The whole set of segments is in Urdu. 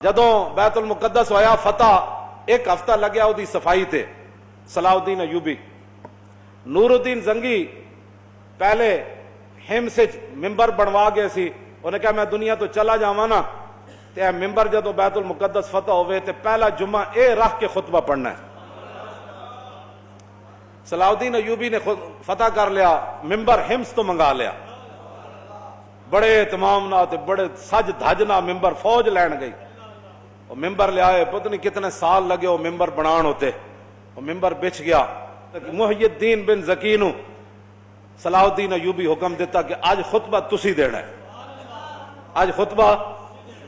جدوں بیت المقدس ہویا فتح ایک ہفتہ لگیا وہ صفائی تے صلاح الدین ایوبی نور الدین زنگی پہلے ہم سے ممبر بنوا گئے سی انہیں کہا میں دنیا تو چلا جاواں نا تے اے ممبر جدوں بیت المقدس فتح ہوئے تے پہلا جمعہ اے رکھ کے خطبہ پڑھنا ہے۔ صلاح الدین ایوبی نے فتح کر لیا، ممبر ہمس تو منگا لیا، بڑے اہتمام نہ بڑے سج دھجنا ممبر فوج لین گئی، وہ ممبر لے آئے، پتہ نہیں کتنے سال لگے وہ ممبر بنان ہوتے، وہ ممبر بچ گیا۔ محی الدین بن زکی نو صلاح الدین ایوبی حکم دیتا کہ آج خطبہ تسی دینا ہے، آج خطبہ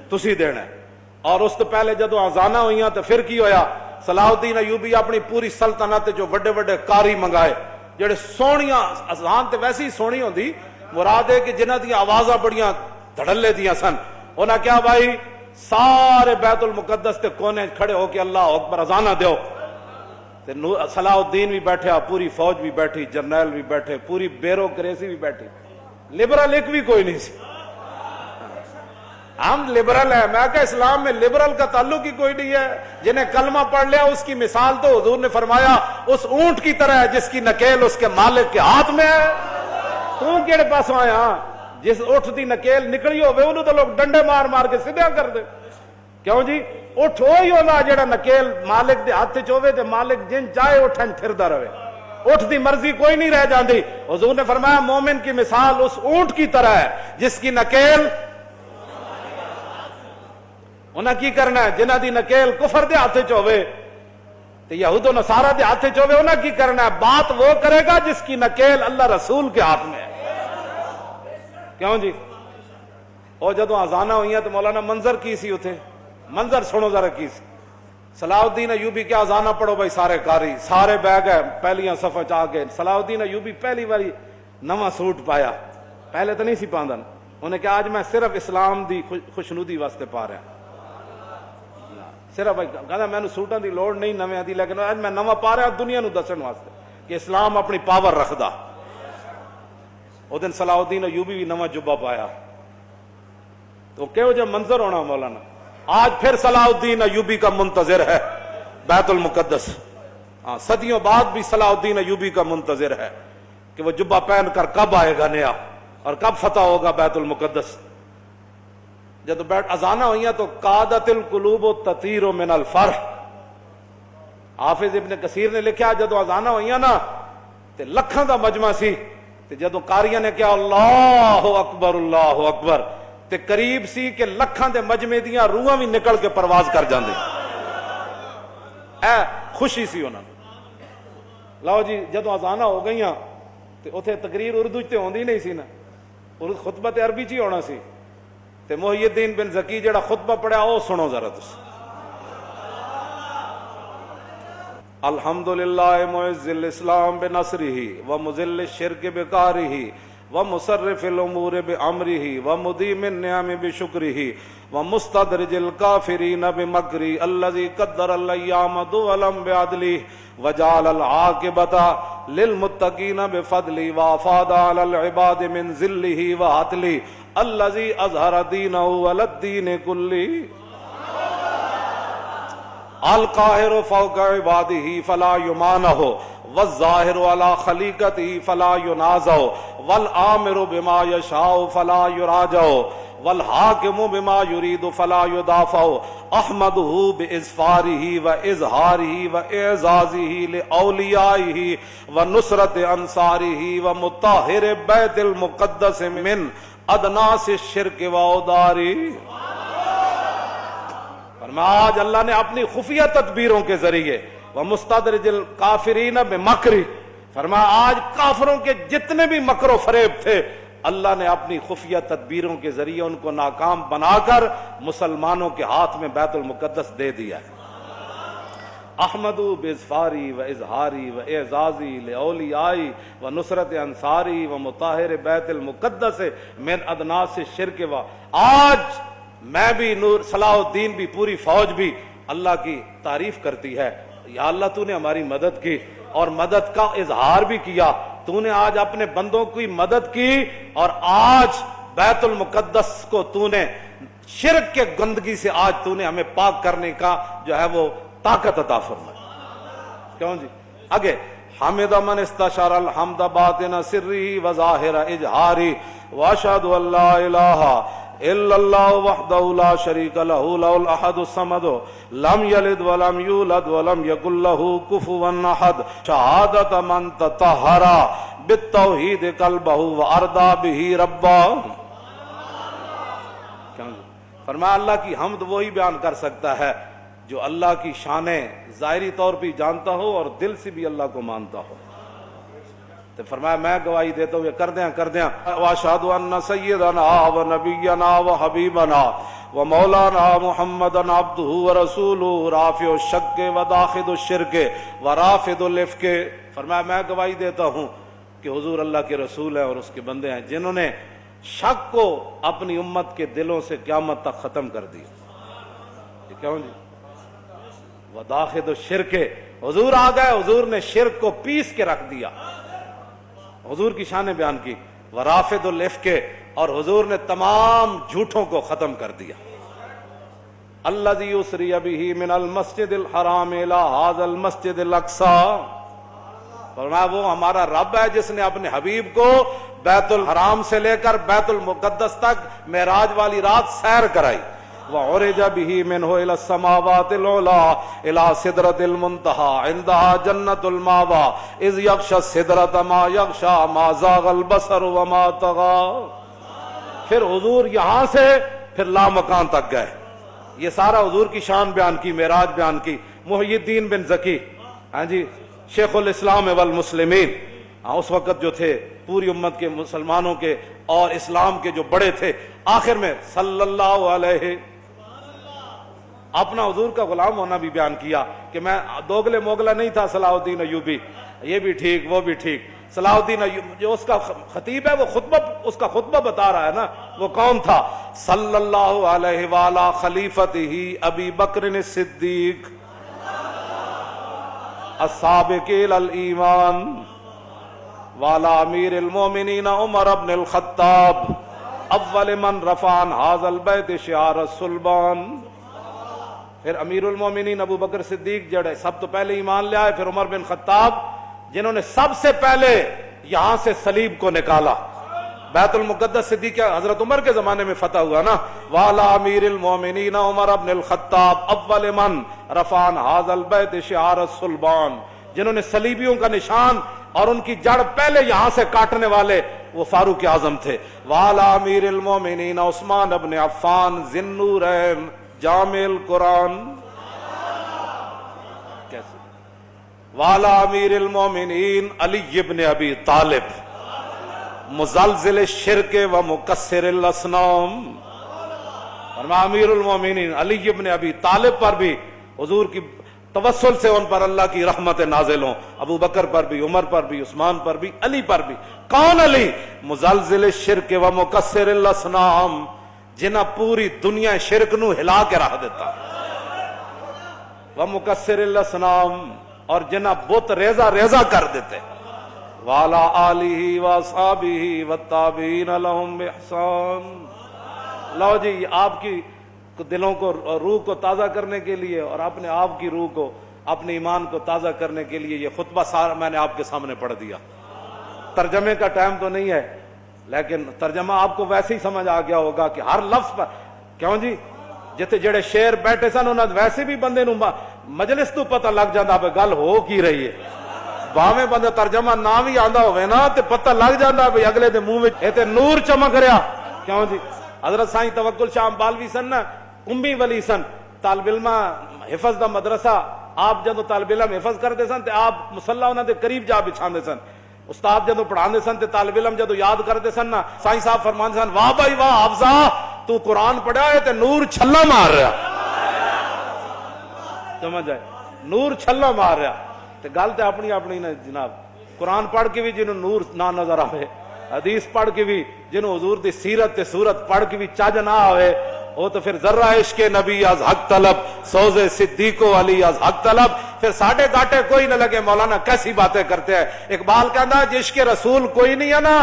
تسی دینا ہے۔ اور اس تو پہلے جدو آزانہ ہوئیاں تو پھر کی ہویا، صلاح الدین ایوبی اپنی پوری سلطنت جو وڈے وڈے کاری منگائے جڑے سونیاں، اذان تے ویسی سونی ہوندی، مراد ہے کہ جنہ دی آوازاں بڑیاں دھڑلے دیاں سن، انہاں کیا بھائی سارے بیت المقدس تے کونے کھڑے ہو کے اللہ اکبر اذانہ دیو۔ تے صلاح الدین بھی بیٹھے، پوری فوج بھی بیٹھی، جرنیل بھی بیٹھے، پوری بیوروکریسی بھی بیٹھی، لبرل ایک بھی کوئی نہیں سی۔ ہم لبرل ہیں، میں کہا اسلام میں لبرل کا تعلق ہی کوئی نہیں ہے۔ جنہیں کلمہ پڑھ لیا اس کی مثال تو حضور نے فرمایا اس اونٹ کی طرح ہے جس کی نکیل اس کے مالک کے ہاتھ میں ہے۔ تو کیڑے پاسوں آیا جس اٹھ دی نکیل نکلی ہوئے انہوں تو لوگ ڈنڈے مار مار کے سدھا کر دے، کیوں جی اٹھ وہی ہونا جڑا نکیل مالک دے ہاتھ چوے تے مالک جن چاہے اٹھن پھردا رہے، اٹھ دی مرضی کوئی نہیں رہ جاندی۔ حضور نے فرمایا مومن کی مثال اس اونٹ کی طرح ہے جس کی نکیل، انہاں کی کرنا ہے جنہ دی نکیل کفر دے ہاتھ چوے تے یہود و نصارہ دے ہاتھ چوے، انہاں کی کرنا ہے بات وہ کرے گا جس کی نکیل اللہ رسول کے ہاتھ میں ہے، کیوں جی۔ اور جدو آزانہ ہوئی ہیں تو مولانا منظر کی سی اتھے، منظر سنو ذرا کی سی۔ صلاح الدین ایوبی کیا آزانہ پڑھو بھائی، سارے کاری سارے بہ گئے پہلیاں صفحہ چاہ گئے۔ صلاح الدین ایوبی پہلی باری نواں سوٹ پایا، پہلے تو نہیں سی پاندن، انہیں کہا آج میں صرف اسلام دی خوشنودی واسطے پا رہا، صرف کہنا میں سوٹاں دی لوڑ نہیں نویں دی، لیکن آج میں نواں پا رہا دنیا نو دسن واسطے کہ اسلام اپنی پاور رکھدا۔ وہ دن صلاح الدین ایوبی بھی نواں جبہ پایا، تو کہو جو منظر ہونا مولانا۔ آج پھر صلاح الدین ایوبی کا منتظر ہے بیت المقدس، صدیوں بعد بھی صلاح الدین ایوبی کا منتظر ہے کہ وہ جبہ پہن کر کب آئے گا نیا اور کب فتح ہوگا بیت المقدس۔ جب بیٹھ اذانہ ہوئیاں تو قادت القلوب تطیر من الفرح، حافظ ابن کثیر نے لکھا جدو اذانہ ہوئیاں نا تے لکھاں دا مجمع سی، تے جدو قاریاں نے کہا اللہ اکبر اللہ اکبر تے قریب سی کہ لکھاں دے مجمع دیاں روحاں بھی نکل کے پرواز کر جاندے، اے خوشی سی انہاں۔ لو جی جدو اذانہ ہو گئیاں تے اتھے تقریر اردو تے ہوندی نہیں سی نا، خطبہ تے عربی چ ہی ہونا سی، تے محی الدین بن زکی جڑا خطبہ پڑھا او سنو ذرا تس۔ الحمدللہ معز الاسلام بنصرہ ومذل الشرک بقہرہ ومصرف الامور بامرہ ومدیم النعم بشکرہ ومستدرج الکافرین بمکرہ الذی قدر الایام دولا بعدلہ وجعل العاقبۃ للمتقین بفضلہ وافاض علی العباد من ذلہ وعطلہ الذی اظہر دینہ علی الدین کلہ القاہر فوق عبادہ فلا یمانہ والظاہر علی خلیقتہ فلا ینازع والآمر بما یشاء فلا یراجع والحاکم بما یرید فلا یدافع احمدہ باظفارہ واظہارہ واعزازہ لاولیائہ ونصرت انصارہ ومطہر بیت المقدس من ادناس الشرک واودارہ۔ آج اللہ نے اپنی خفیہ تدبیروں کے ذریعے وَمُسْتَدْرِجِ الْكَافِرِينَ بِمَكْرِ، فرمایا آج کافروں کے جتنے بھی مکر و فریب تھے اللہ نے اپنی خفیہ تدبیروں کے ذریعے ان کو ناکام بنا کر مسلمانوں کے ہاتھ میں بیت المقدس دے دیا ہے۔ احمدو باظفاری و اظہاری و اعزازی لاولیائی و نصرت انصاری و مطہر بیت المقدس من ادناس الشرک و۔ آج میں بھی نور صلاح الدین بھی پوری فوج بھی اللہ کی تعریف کرتی ہے، یا اللہ تو نے ہماری مدد کی اور مدد کا اظہار بھی کیا، تو نے آج اپنے بندوں کی مدد کی اور آج بیت المقدس کو تو نے شرک کے گندگی سے آج تو نے ہمیں پاک کرنے کا جو ہے وہ طاقت عطا فرمائی. کیوں جی آگے حمد من استشار الحمد باطن سری و ظاہر اجہاری واشہد ان لا الہ الا اللہ وحدہ لا شریک لہ لہ الاحد الصمد لم یلد ولم یولد ولم یکن لہ کفوا احد شہادت من تطہر بالتوحید قلبہ وارضا بہ ربا. فرمایا اللہ کی حمد وہی بیان کر سکتا ہے جو اللہ کی شانیں ظاہری طور پہ جانتا ہو اور دل سے بھی اللہ کو مانتا ہو. تو فرمایا میں گواہی دیتا ہوں یہ کر دیں واشہد ان سیدنا و نبینا و حبیبنا و مولانا محمدن عبدہ و رسولہ رافع الشک و داخل الشرک و رافض الافک. فرمایا میں گواہی دیتا ہوں کہ حضور اللہ کے رسول ہیں اور اس کے بندے ہیں جنہوں نے شک کو اپنی امت کے دلوں سے قیامت تک ختم کر دیا. یہ کیوں جی وداخل الشرک حضور آ گئے, حضور نے شرک کو پیس کے رکھ دیا, حضور کی شان بیان کی. ورافض الافک اور حضور نے تمام جھوٹوں کو ختم کر دیا. الذی اسری بہ من المسجد الحرام الی ھذا المسجد الاقصی. فرمایا وہ ہمارا رب ہے جس نے اپنے حبیب کو بیت الحرام سے لے کر بیت المقدس تک معراج والی رات سیر کرائی. وعرج به منه الى السماوات العلى الى سدرۃ المنتہى عندها جنۃ المأوى اذ یغشى السدرۃ ما یغشى ما زاغ البصر وما طغى. پھر حضور یہاں سے پھر لامکان تک گئے. یہ سارا حضور کی شان بیان کی, معراج بیان کی. محی الدین بن زکی ہاں جی شیخ الاسلام والمسلمین اس وقت جو تھے پوری امت کے مسلمانوں کے اور اسلام کے جو بڑے تھے, آخر میں صلی اللہ علیہ اپنا حضور کا غلام ہونا بھی بیان کیا کہ میں دوگلے موگلا نہیں تھا. صلاح الدین ایوبی یہ بھی ٹھیک وہ بھی ٹھیک. صلاح الدین ایوبی جو اس کا خطیب ہے وہ اس کا خطبہ بتا رہا ہے نا, وہ کون تھا؟ صلی اللہ علیہ وعلی خلیفتہ ابی بکر الصدیق السابق الی الایمان وعلی امیر المومنین عمر بن الخطاب اول من رفع عن ھذا البیت شعار الصلبان. پھر امیر المومنین ابو بکر صدیق جڑے سب تو پہلے ایمان لے آئے, پھر عمر بن خطاب جنہوں نے سب سے پہلے یہاں سے صلیب کو نکالا. بیت المقدس صدیق حضرت عمر کے زمانے میں فتح ہوا نا. وعلی امیر المومنین عمر بن الخطاب اول من رفع عن ھذا البیت شعار الصلبان, جنہوں نے صلیبیوں کا نشان اور ان کی جڑ پہلے یہاں سے کاٹنے والے وہ فاروق اعظم تھے. وعلی امیر المومنین عثمان بن عفان ذی النورین جامع القرآن. کیسے؟ وعلی امیر المومنین علی بن ابی طالب مزلزل الشرک و مکسر الاصنام. فرمایا امیر المومنین علی بن ابی طالب پر بھی حضور کی توسل سے ان پر اللہ کی رحمت نازل ہوں. ابو بکر پر بھی, عمر پر بھی, عثمان پر بھی, علی پر بھی. کون علی؟ مزلزل الشرک و مکسر الاصنام, جنہ پوری دنیا شرک نو ہلا کے رکھ دیتا. و مکسر الاصنام اور جنہ بت ریزہ ریزہ کر دیتے. وعلی آلہ و اصحابہ والتابعین لہم بإحسان. لو جی آپ کی دلوں کو, روح کو تازہ کرنے کے لیے اور اپنے آپ کی روح کو, اپنے ایمان کو تازہ کرنے کے لیے یہ خطبہ سارا میں نے آپ کے سامنے پڑھ دیا. ترجمے کا ٹائم تو نہیں ہے لیکن ترجمہ آپ کو ویسے ہی سمجھ آ گیا ہوگا کہ ہر لفظ پر کیوں جی جتے جڑے شیر بیٹھے سن انہاں ویسے بھی بندے نو مجلس تو پتہ لگ جاندا پہ گل ہو کی رہی ہے. باویں بندے ترجمہ نہ بھی آندا ہوئے نا تے پتہ لگ جاندا بھی اگلے دے منہ وچ اے تے نور چمک رہا. کیوں جی حضرت سائیں توکل شاہ بالوی سن نا, امی ولی سن, طالب علم حفظ دا مدرسہ. آپ جدو طالب علم حفظ کرتے سن تے آپ مصلی انہاں دے قریب جا بچھاندے سن. استاد جدو پڑھاندے سن تے طالب علم جدو یاد کرتے سن نا, سائیں صاحب فرماندے سن واہ بھائی واہ حافظہ تو قرآن پڑھا ہے تے نور چھلا مار رہا. سمجھ آئے, نور چھلا مار رہا. تے گل تے اپنی اپنی نا جناب. قرآن پڑھ کے بھی جنہوں نور نہ نظر آئے, حدیث پڑھ کے بھی جنہوں حضور دی سیرت تے صورت پڑھ کے بھی چج نہ آئے, وہ تو پھر ذرہ عشق نبی از حق طلب, سوز صدیق و علی از حق طلب. پھر ساڑھے گاٹے کوئی نہ لگے مولانا کیسی باتیں کرتے ہیں. اقبال کہندا جس کے رسول کوئی نہیں ہے نا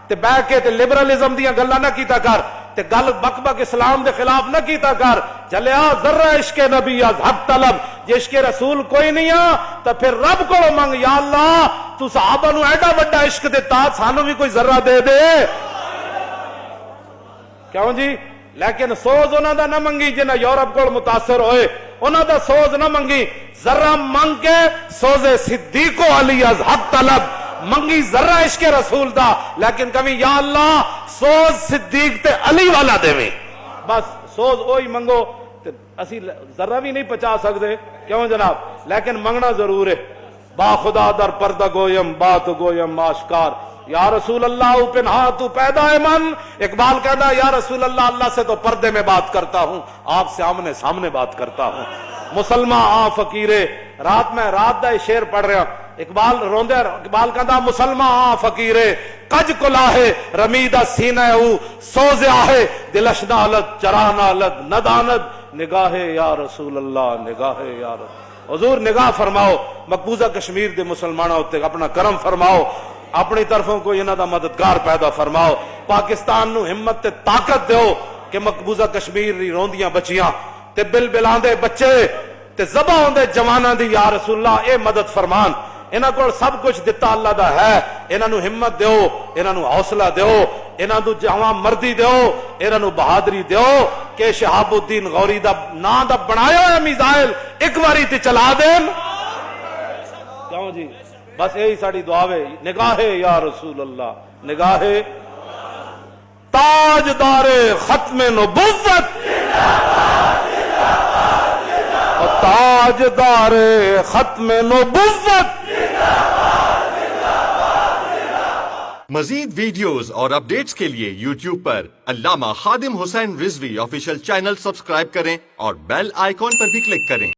تے بہ کے تے لبرلزم دیاں گلاں نہ کیتا کر, تے گل بک بک اسلام دے خلاف نہ کیتا کر، چلیا ذرہ عشق نبی از حق طلب، جے عشق رسول کوئی نہیں آ تو پھر رب کو منگ، یا اللہ تو صحابہ نو ایڈا بڑا عشق دیتا، سانو بھی کوئی ذرہ دے دے، کیوں جی؟ لیکن سوز انہاں دا نہ منگی جنہ یورپ کو متاثر ہوئے، انہاں دا سوز نہ منگی، ذرہ منگ کے سوز صدیق و علی از حق طلب، منگی ذرہ عشق رسول دا، لیکن کبھی یا اللہ سوز صدیق تے علی والا دے میں، بس سوز وہی منگو، اسی ذرہ بھی نہیں پچا سکتے، کیوں جناب؟ لیکن منگنا ضرور ہے۔ با خدا در پردہ گویم بات گویم آشکار، یا رسول اللہ پنہا تو پیدا ہے من، اقبال کہتا ہے یا رسول اللہ، اللہ سے تو پردے میں بات کرتا ہوں، آپ سے آمنے سامنے بات کرتا ہوں۔ مسلمان آ فقیرے، رات میں رات دا شعر پڑھ رہا، اقبال روندے، اقبال کہتا مسلمان آ فقیرے کج کلاہے رمیدہ سینہ او سوز آہے دلش نالت چرا نالت ندانت نگاہ یا رسول اللہ نگاہ یا رسول، حضور نگاہ فرماؤ، مقبوضہ کشمیر دے مسلمانوں ہوتے اپنا کرم فرماؤ، اپنی طرفوں کو انہاں دا مددگار پیدا فرماؤ، پاکستان نو ہمت تے طاقت دیو کہ مقبوضہ کشمیر دی روندیاں بچیاں تے بل بلاندے بچے تے ذبح ہوندے جواناں دی یا رسول اللہ اے مدد فرمان، انہاں کو سب کچھ دتا اللہ دا ہے، انہاں نو ہمت دیو، انہاں نو حوصلہ دیو، انہاں نو جوان مردی دیو، انہاں نو بہادری دیو کہ شہاب الدین غوری دا نام دا بنایا ہے میزائل ایک باری تے چلا دین، کیوں جی؟ بس یہی ساری دعا ہے، نگاہ یا رسول اللہ، نگاہ تاجدار ختم نبوت، تاجدار ختم نبوت۔ مزید ویڈیوز اور اپڈیٹس کے لیے یوٹیوب پر علامہ Khadim Hussain Rizvi official channel subscribe کریں اور بیل آئیکن پر بھی کلک کریں۔